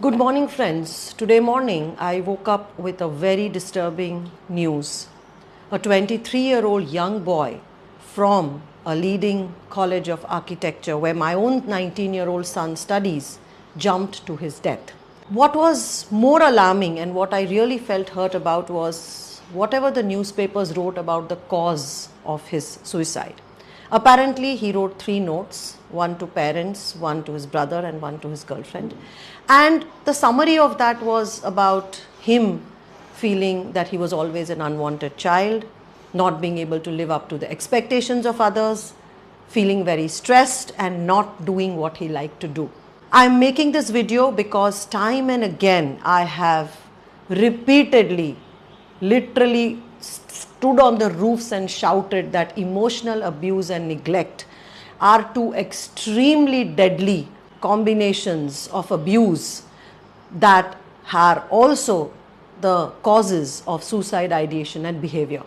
Good morning, friends. Today morning, I woke up with a very disturbing news. A 23-year-old young boy from a leading college of architecture where my own 19-year-old son studies jumped to his death. What was more alarming and what I really felt hurt about was whatever the newspapers wrote about the cause of his suicide. Apparently, he wrote 3 notes, one to parents, one to his brother and one to his girlfriend. And the summary of that was about him feeling that he was always an unwanted child, not being able to live up to the expectations of others, feeling very stressed and not doing what he liked to do. I'm making this video because time and again I have repeatedly, literally stood on the roofs and shouted that emotional abuse and neglect are 2 extremely deadly combinations of abuse that are also the causes of suicide ideation and behavior.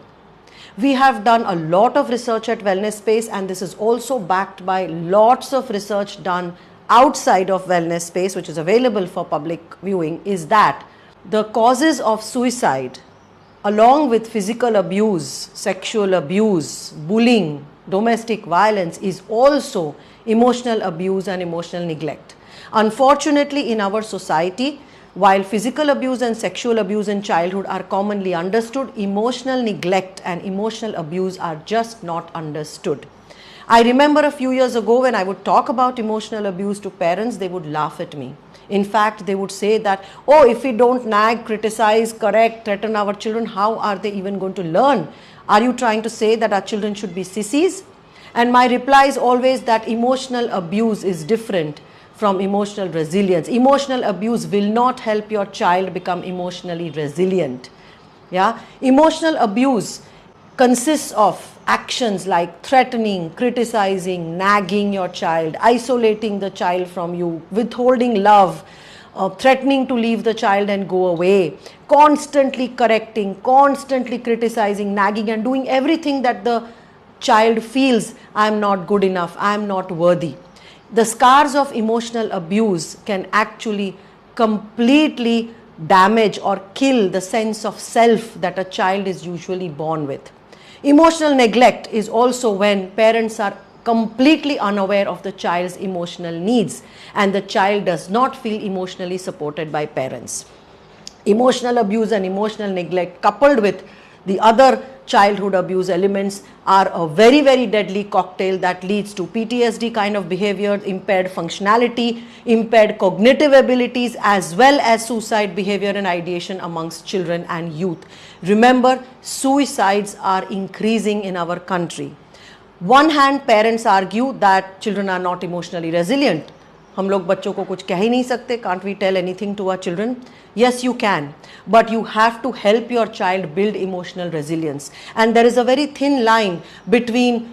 We have done a lot of research at Wellness Space, and this is also backed by lots of research done outside of Wellness Space, which is available for public viewing, is that the causes of suicide, along with physical abuse, sexual abuse, bullying, domestic violence, is also emotional abuse and emotional neglect. Unfortunately, in our society, while physical abuse and sexual abuse in childhood are commonly understood, emotional neglect and emotional abuse are just not understood. I remember a few years ago when I would talk about emotional abuse to parents, they would laugh at me. In fact, they would say that, oh, if we don't nag, criticize, correct, threaten our children, how are they even going to learn? Are you trying to say that our children should be sissies? And my reply is always that emotional abuse is different from emotional resilience. Emotional abuse will not help your child become emotionally resilient. Yeah? Emotional abuse consists of actions like threatening, criticizing, nagging your child, isolating the child from you, withholding love, threatening to leave the child and go away, constantly correcting, constantly criticizing, nagging, and doing everything that the child feels, I am not good enough, I am not worthy. The scars of emotional abuse can actually completely damage or kill the sense of self that a child is usually born with. Emotional neglect is also when parents are completely unaware of the child's emotional needs and the child does not feel emotionally supported by parents. Emotional abuse and emotional neglect coupled with the other childhood abuse elements are a very, very deadly cocktail that leads to PTSD kind of behavior, impaired functionality, impaired cognitive abilities, as well as suicide behavior and ideation amongst children and youth. Remember, suicides are increasing in our country. One hand, parents argue that children are not emotionally resilient. हम लोग बच्चों को कुछ कह ही नहीं सकते. Can't we tell anything to our children? Yes, you can. But you have to help your child build emotional resilience. And there is a very thin line between,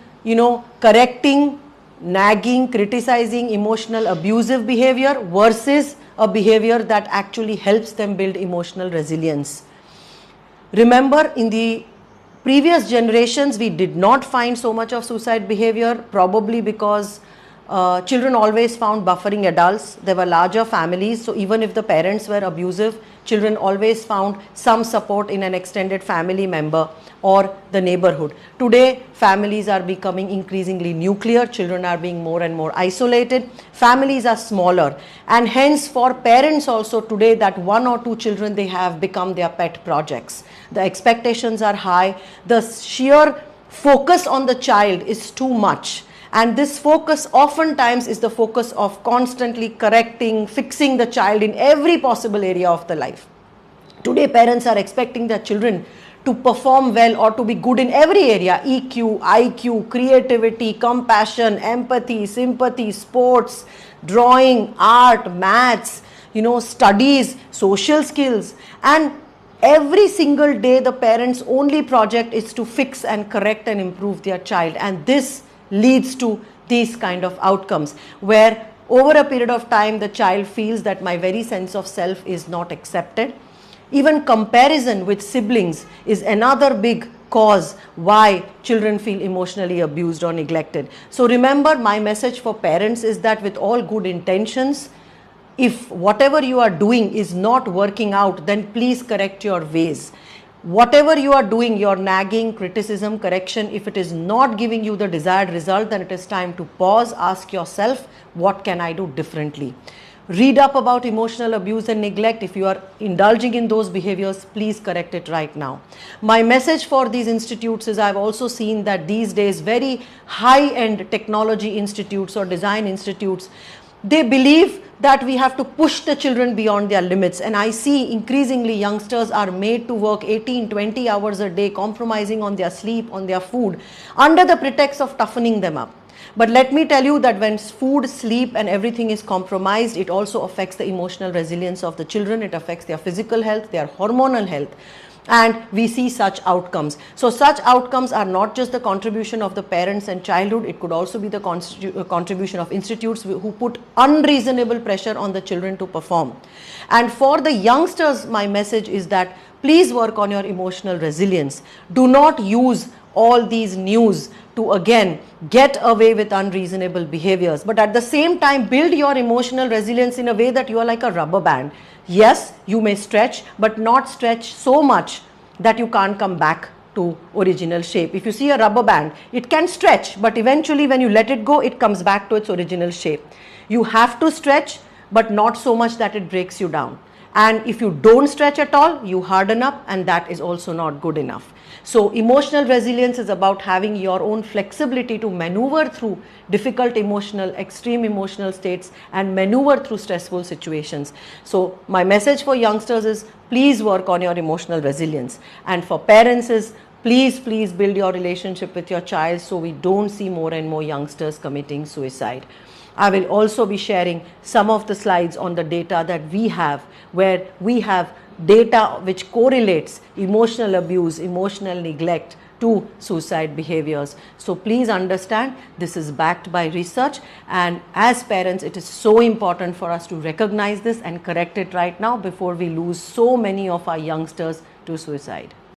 correcting, nagging, criticizing, emotional abusive behavior versus a behavior that actually helps them build emotional resilience. Remember, in the previous generations, we did not find so much of suicide behavior, probably because children always found buffering adults. There were larger families, so even if the parents were abusive, children always found some support in an extended family member or the neighborhood. Today, families are becoming increasingly nuclear. Children are being more and more isolated. Families are smaller, and hence for parents also today, that 1 or 2 children they have become their pet projects. The expectations are high. The sheer focus on the child is too much. And this focus oftentimes is the focus of constantly correcting, fixing the child in every possible area of the life. Today, parents are expecting their children to perform well or to be good in every area: EQ, IQ, creativity, compassion, empathy, sympathy, sports, drawing, art, maths, studies, social skills. And every single day, the parents' only project is to fix and correct and improve their child. And this leads to these kind of outcomes where over a period of time the child feels that my very sense of self is not accepted. Even comparison with siblings is another big cause why children feel emotionally abused or neglected. So remember, my message for parents is that with all good intentions, if whatever you are doing is not working out, then please correct your ways. Whatever you are doing, your nagging, criticism, correction, if it is not giving you the desired result, then it is time to pause, ask yourself, what can I do differently? Read up about emotional abuse and neglect. If you are indulging in those behaviors, please correct it right now. My message for these institutes is, I've also seen that these days very high-end technology institutes or design institutes, they believe that we have to push the children beyond their limits, and I see increasingly youngsters are made to work 18-20 hours a day, compromising on their sleep, on their food, under the pretext of toughening them up. But let me tell you that when food, sleep and everything is compromised, it also affects the emotional resilience of the children. It affects their physical health, their hormonal health. And we see such outcomes. So such outcomes are not just the contribution of the parents and childhood, it could also be the contribution of institutes who put unreasonable pressure on the children to perform. And for the youngsters, my message is that please work on your emotional resilience. Do not use all these news to again get away with unreasonable behaviors, but at the same time build your emotional resilience in a way that you are like a rubber band. Yes, you may stretch, but not stretch so much that you can't come back to original shape. If you see a rubber band, it can stretch, but eventually when you let it go, it comes back to its original shape. You have to stretch, but not so much that it breaks you down. And if you don't stretch at all, you harden up, and that is also not good enough. So emotional resilience is about having your own flexibility to maneuver through difficult emotional, extreme emotional states and maneuver through stressful situations. So my message for youngsters is, please work on your emotional resilience. And for parents is, please build your relationship with your child so we don't see more and more youngsters committing suicide. I will also be sharing some of the slides on the data that we have, where we have data which correlates emotional abuse, emotional neglect to suicide behaviors. So please understand, this is backed by research, and as parents it is so important for us to recognize this and correct it right now before we lose so many of our youngsters to suicide.